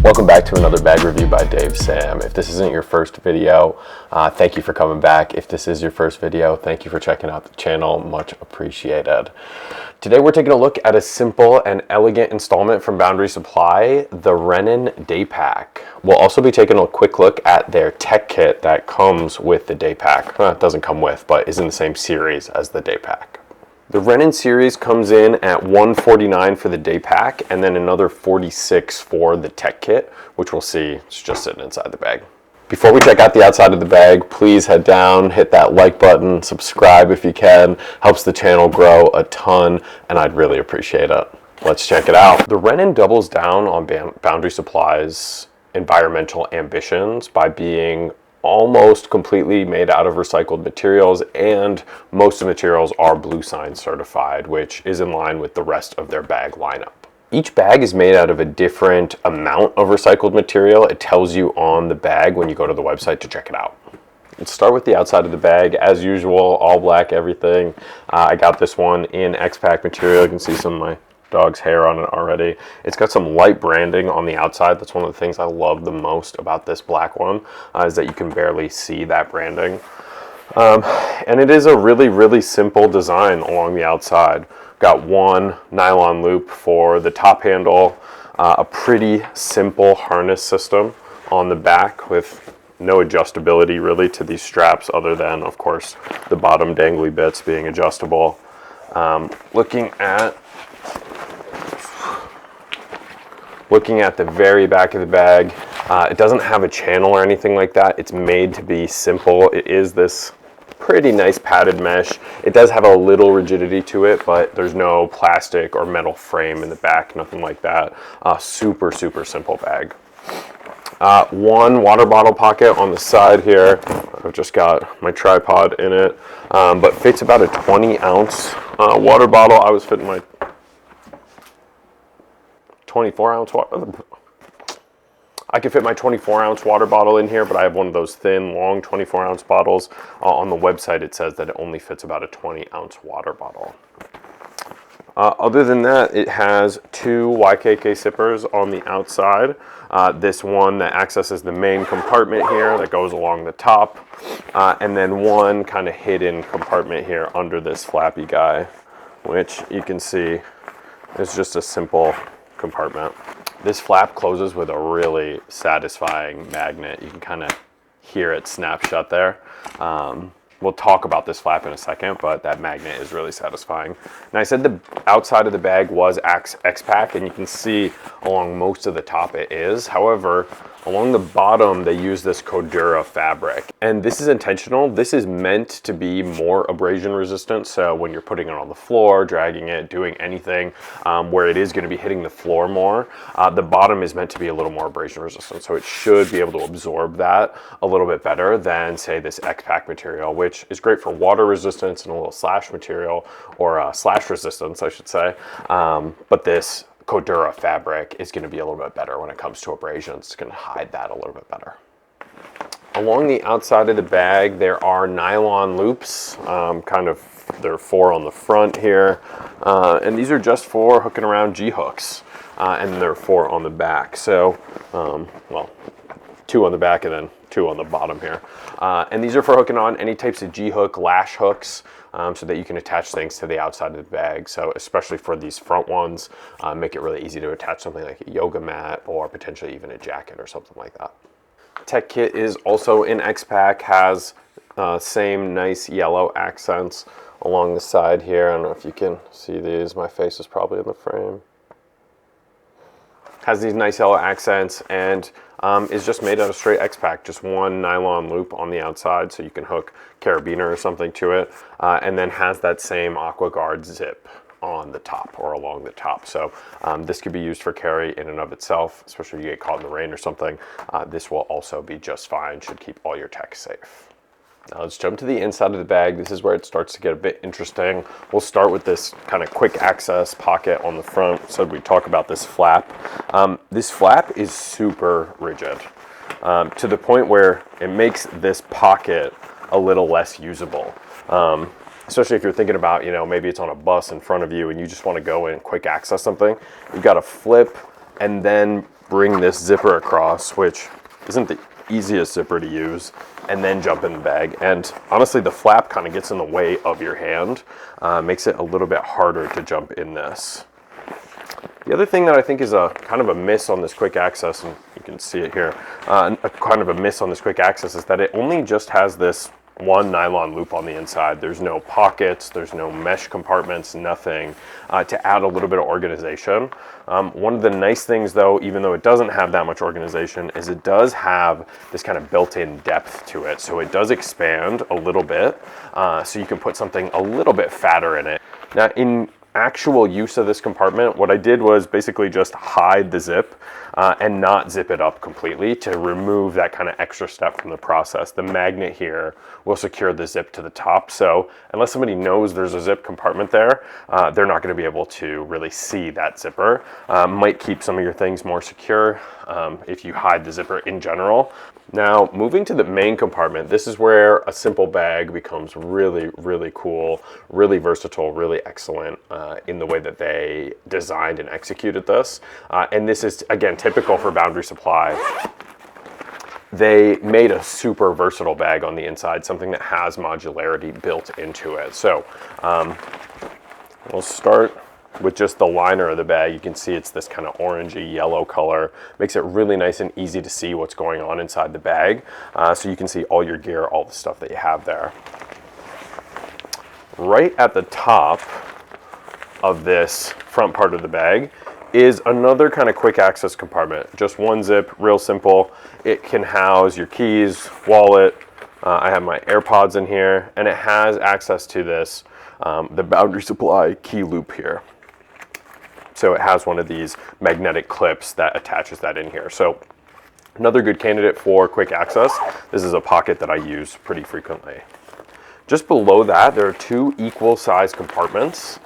Welcome back to another bag review by Dave Sam. If this isn't your first video, thank you for coming back. If this is your first video, thank you for checking out the channel. Much appreciated. Today we're taking a look at a simple and elegant installment from Boundary Supply, the Rennen Daypack. We'll also be taking a quick look at their tech kit that comes with the Daypack. Well, it doesn't come with, but is in the same series as the Daypack. The Rennen series comes in at $149 for the Daypack and then another $46 for the tech kit, which we'll see it's just sitting inside the bag. Before we check out the outside of the bag, please head down, hit that like button, subscribe if you can. Helps the channel grow a ton, and I'd really appreciate it. Let's check it out. The Rennen doubles down on Boundary Supply's environmental ambitions by being almost completely made out of recycled materials, and most of the materials are Blue Sign certified, which is in line with the rest of their bag lineup. Each bag is made out of a different amount of recycled material. It tells you on the bag when you go to the website to check it out. Let's start with the outside of the bag. As usual, all black everything. I got this one in X-Pack material. You can see some of my dog's hair on it already. It's got some light branding on the outside. That's one of the things I love the most about this black one, is that you can barely see that branding. And it is a really simple design along the outside. Got one nylon loop for the top handle, a pretty simple harness system on the back with no adjustability really to these straps other than, of course, the bottom dangly bits being adjustable. Looking at the very back of the bag, it doesn't have a channel or anything like that. It's made to be simple. It is this pretty nice padded mesh. It does have a little rigidity to it, but there's no plastic or metal frame in the back, nothing like that. Super simple bag. One water bottle pocket on the side here. I've just got my tripod in it, but fits about a 20-ounce water bottle. I was fitting my 24-ounce water. I could fit my 24-ounce water bottle in here, but I have one of those thin, long 24-ounce bottles. On the website, it says that it only fits about a 20-ounce water bottle. Other than that, it has two YKK zippers on the outside. This one that accesses the main compartment here that goes along the top, and then one kind of hidden compartment here under this flappy guy, which you can see is just a simple compartment. This flap closes with a really satisfying magnet. You can kind of hear it snap shut there. We'll talk about this flap in a second, but that magnet is really satisfying. And I said the outside of the bag was X-Pack, and you can see along most of the top it is. However, along the bottom, they use this Cordura fabric. And this is intentional. This is meant to be more abrasion resistant. So when you're putting it on the floor, dragging it, doing anything where it is going to be hitting the floor more, the bottom is meant to be a little more abrasion resistant. So it should be able to absorb that a little bit better than, say, this X-Pack material, which is great for water resistance and a little slash material, or slash resistance, I should say. But this Cordura fabric is going to be a little bit better when it comes to abrasions. It's going to hide that a little bit better. Along the outside of the bag, there are nylon loops. There are 4 on the front here, and these are just for hooking around G-hooks, and there are 4 on the back. So, well, 2 on the back and then 2 on the bottom here. And these are for hooking on any types of G-hook, lash hooks, so that you can attach things to the outside of the bag. So especially for these front ones, make it really easy to attach something like a yoga mat or potentially even a jacket or something like that. Tech kit is also in X-Pack, has same nice yellow accents along the side here. I don't know if you can see these. My face is probably in the frame. Has these nice yellow accents and is just made out of straight X-Pack, just one nylon loop on the outside so you can hook carabiner or something to it, and then has that same Aqua Guard zip on the top or along the top. So this could be used for carry in and of itself, especially if you get caught in the rain or something. This will also be just fine, should keep all your tech safe. Now let's jump to the inside of the bag. This is where it starts to get a bit interesting. We'll start with this kind of quick access pocket on the front. So we talk about this flap. This flap is super rigid to the point where it makes this pocket a little less usable. especially if you're thinking about, you know, maybe it's on a bus in front of you and you just want to go in and quick access something. You've got to flip and then bring this zipper across, which isn't the easiest zipper to use, and then jump in the bag. And honestly, the flap kind of gets in the way of your hand, makes it a little bit harder to jump in this. The other thing that I think is a kind of a miss on this quick access, and you can see it here, a kind of a miss on this quick access is that it only just has this one nylon loop on the inside. There's no pockets, there's no mesh compartments, nothing to add a little bit of organization. One of the nice things though, even though it doesn't have that much organization, is it does have this kind of built-in depth to it. So it does expand a little bit, so you can put something a little bit fatter in it. Now in actual use of this compartment, what I did was basically just hide the zip and not zip it up completely to remove that kind of extra step from the process. The magnet here will secure the zip to the top, so unless somebody knows there's a zip compartment there, they're not going to be able to really see that zipper. Might keep some of your things more secure if you hide the zipper in general. Now, moving to the main compartment, this is where a simple bag becomes really, really cool, really versatile, really excellent in the way that they designed and executed this. And this is, again, typical for Boundary Supply. They made a super versatile bag on the inside, something that has modularity built into it. So we'll start with just the liner of the bag. You can see it's this kind of orangey yellow color. Makes it really nice and easy to see what's going on inside the bag. So you can see all your gear, all the stuff that you have there. Right at the top of this front part of the bag is another kind of quick access compartment. Just one zip, real simple. It can house your keys, wallet. I have my AirPods in here, and it has access to this, the Boundary Supply key loop here. So it has one of these magnetic clips that attaches that in here. So another good candidate for quick access. This is a pocket that I use pretty frequently. Just below that, there are two equal sized compartments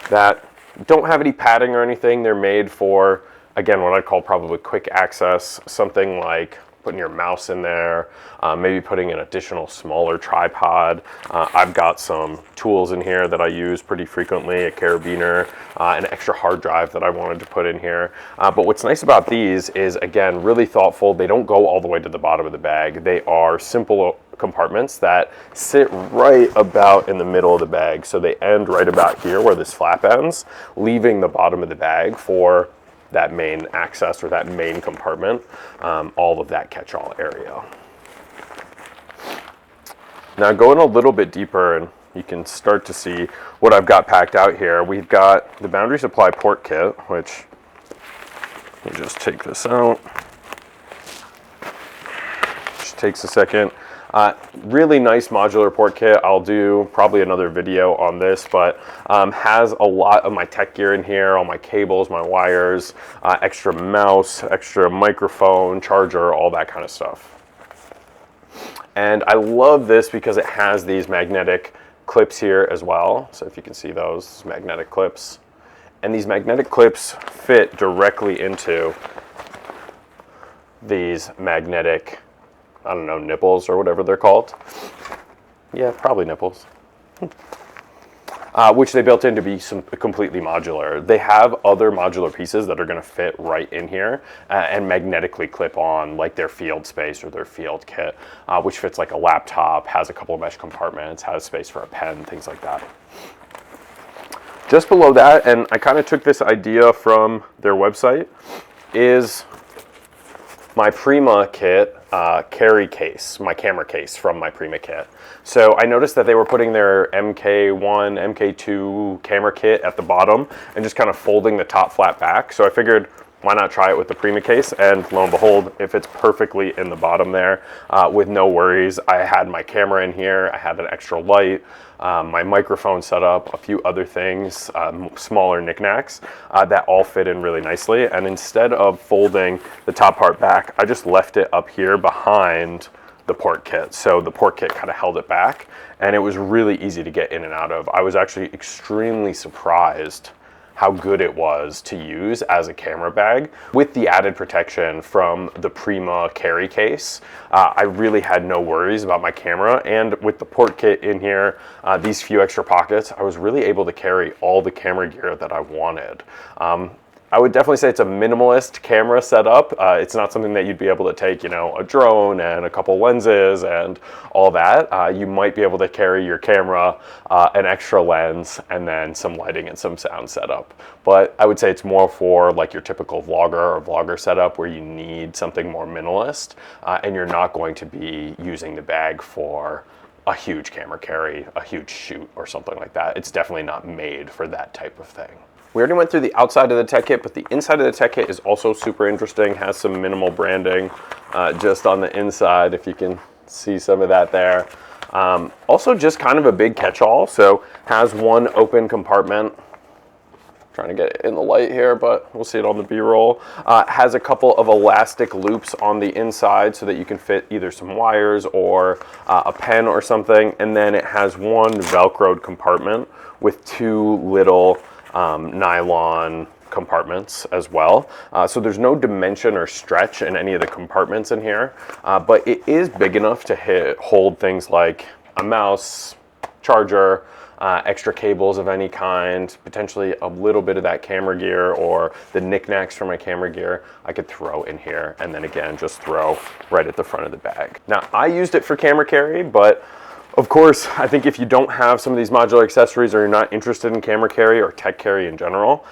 that don't have any padding or anything. They're made for, again, what I'd call probably quick access, something like putting your mouse in there, maybe putting an additional smaller tripod. I've got some tools in here that I use pretty frequently, a carabiner, an extra hard drive that I wanted to put in here. But what's nice about these is, again, really thoughtful. They don't go all the way to the bottom of the bag. They are simple compartments that sit right about in the middle of the bag. So they end right about here where this flap ends, leaving the bottom of the bag for that main access or that main compartment, all of that catch-all area. Now going a little bit deeper, and you can start to see what I've got packed out here. We've got the Boundary Supply port kit, which, let me just take this out. Just takes a second. Really nice modular port kit. I'll do probably another video on this, but has a lot of my tech gear in here, all my cables, my wires, extra mouse, extra microphone, charger, all that kind of stuff. And I love this because it has these magnetic clips here as well. So if you can see those magnetic clips. And these magnetic clips fit directly into these magnetic, I don't know, nipples or whatever they're called. Yeah, probably nipples. Which they built in to be completely modular. They have other modular pieces that are going to fit right in here and magnetically clip on, like their field space or their field kit, which fits like a laptop, has a couple of mesh compartments, has space for a pen, things like that. Just below that, and I kind of took this idea from their website, is my Prima kit carry case, my camera case from my Prima kit. So I noticed that they were putting their MK1, MK2 camera kit at the bottom and just kind of folding the top flat back. So I figured, why not try it with the Prima case? And lo and behold, it fits perfectly in the bottom there with no worries. I had my camera in here, I had an extra light, my microphone set up, a few other things, smaller knickknacks that all fit in really nicely. And instead of folding the top part back, I just left it up here behind the port kit. So the port kit kind of held it back and it was really easy to get in and out of. I was actually extremely surprised how good it was to use as a camera bag with the added protection from the Prima carry case. I really had no worries about my camera, and with the port kit in here, these few extra pockets, I was really able to carry all the camera gear that I wanted. I would definitely say it's a minimalist camera setup. It's not something that you'd be able to take, you know, a drone and a couple lenses and all that. You might be able to carry your camera, an extra lens, and then some lighting and some sound setup. But I would say it's more for like your typical vlogger or vlogger setup where you need something more minimalist, and you're not going to be using the bag for a huge camera carry, a huge shoot, or something like that. It's definitely not made for that type of thing. We already went through the outside of the tech kit, but the inside of the tech kit is also super interesting, has some minimal branding just on the inside, if you can see some of that there. Also just kind of a big catch-all, so has one open compartment. Trying to get it in the light here, but we'll see it on the B-roll. Has a couple of elastic loops on the inside so that you can fit either some wires or a pen or something. And then it has one Velcroed compartment with two little nylon compartments as well. So there's no dimension or stretch in any of the compartments in here, but it is big enough to hold things like a mouse, charger, extra cables of any kind, potentially a little bit of that camera gear or the knickknacks for my camera gear I could throw in here, and then again just throw right at the front of the bag. Now I used it for camera carry, but of course, I think if you don't have some of these modular accessories or you're not interested in camera carry or tech carry in general,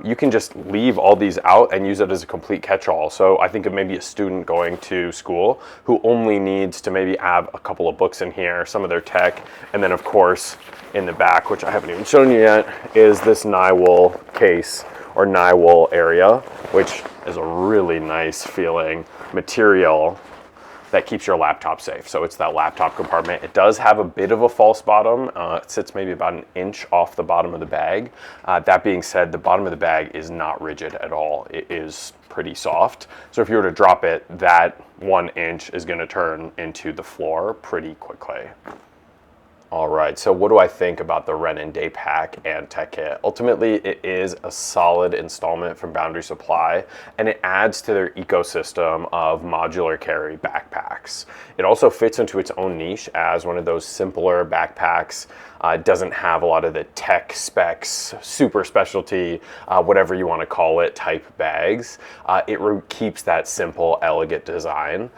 you can just leave all these out and use it as a complete catch-all. So I think of maybe a student going to school who only needs to maybe have a couple of books in here, some of their tech, and then of course in the back, which I haven't even shown you yet, is this nylon case or nylon area, which is a really nice feeling material that keeps your laptop safe. So it's that laptop compartment. It does have a bit of a false bottom. It sits maybe about an inch off the bottom of the bag. That being said, the bottom of the bag is not rigid at all. It is pretty soft. So if you were to drop it, that 1 inch is gonna turn into the floor pretty quickly. All right, so what do I think about the Rennen Daypack and tech kit? Ultimately, it is a solid installment from Boundary Supply, and it adds to their ecosystem of modular carry backpacks. It also fits into its own niche as one of those simpler backpacks. Doesn't have a lot of the tech specs, super specialty, whatever you want to call it, type bags. It keeps that simple, elegant design.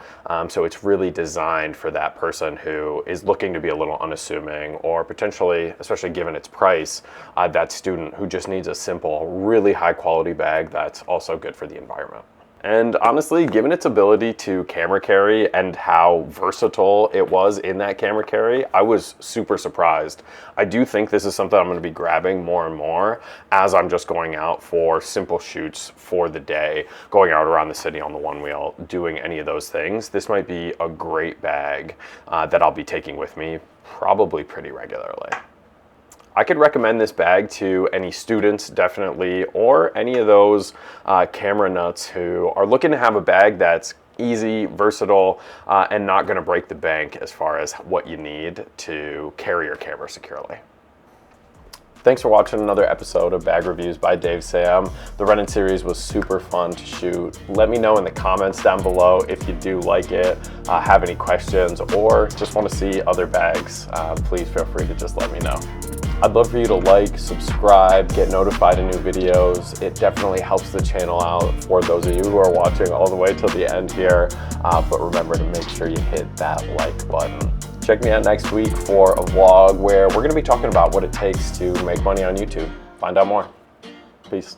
So it's really designed for that person who is looking to be a little unassuming, or potentially, especially given its price, that student who just needs a simple, really high quality bag that's also good for the environment. And honestly, given its ability to camera carry and how versatile it was in that camera carry, I was super surprised. I do think this is something I'm going to be grabbing more and more as I'm just going out for simple shoots for the day, going out around the city on the one wheel, doing any of those things. This might be a great bag that I'll be taking with me probably pretty regularly. I could recommend this bag to any students, definitely, or any of those camera nuts who are looking to have a bag that's easy, versatile, and not going to break the bank as far as what you need to carry your camera securely. Thanks for watching another episode of Bag Reviews by Dave Sam. The Rennen series was super fun to shoot. Let me know in the comments down below if you do like it, have any questions, or just want to see other bags. Please feel free to just let me know. I'd love for you to like, subscribe, get notified of new videos. It definitely helps the channel out for those of you who are watching all the way till the end here. But remember to make sure you hit that like button. Check me out next week for a vlog where we're going to be talking about what it takes to make money on YouTube. Find out more. Peace.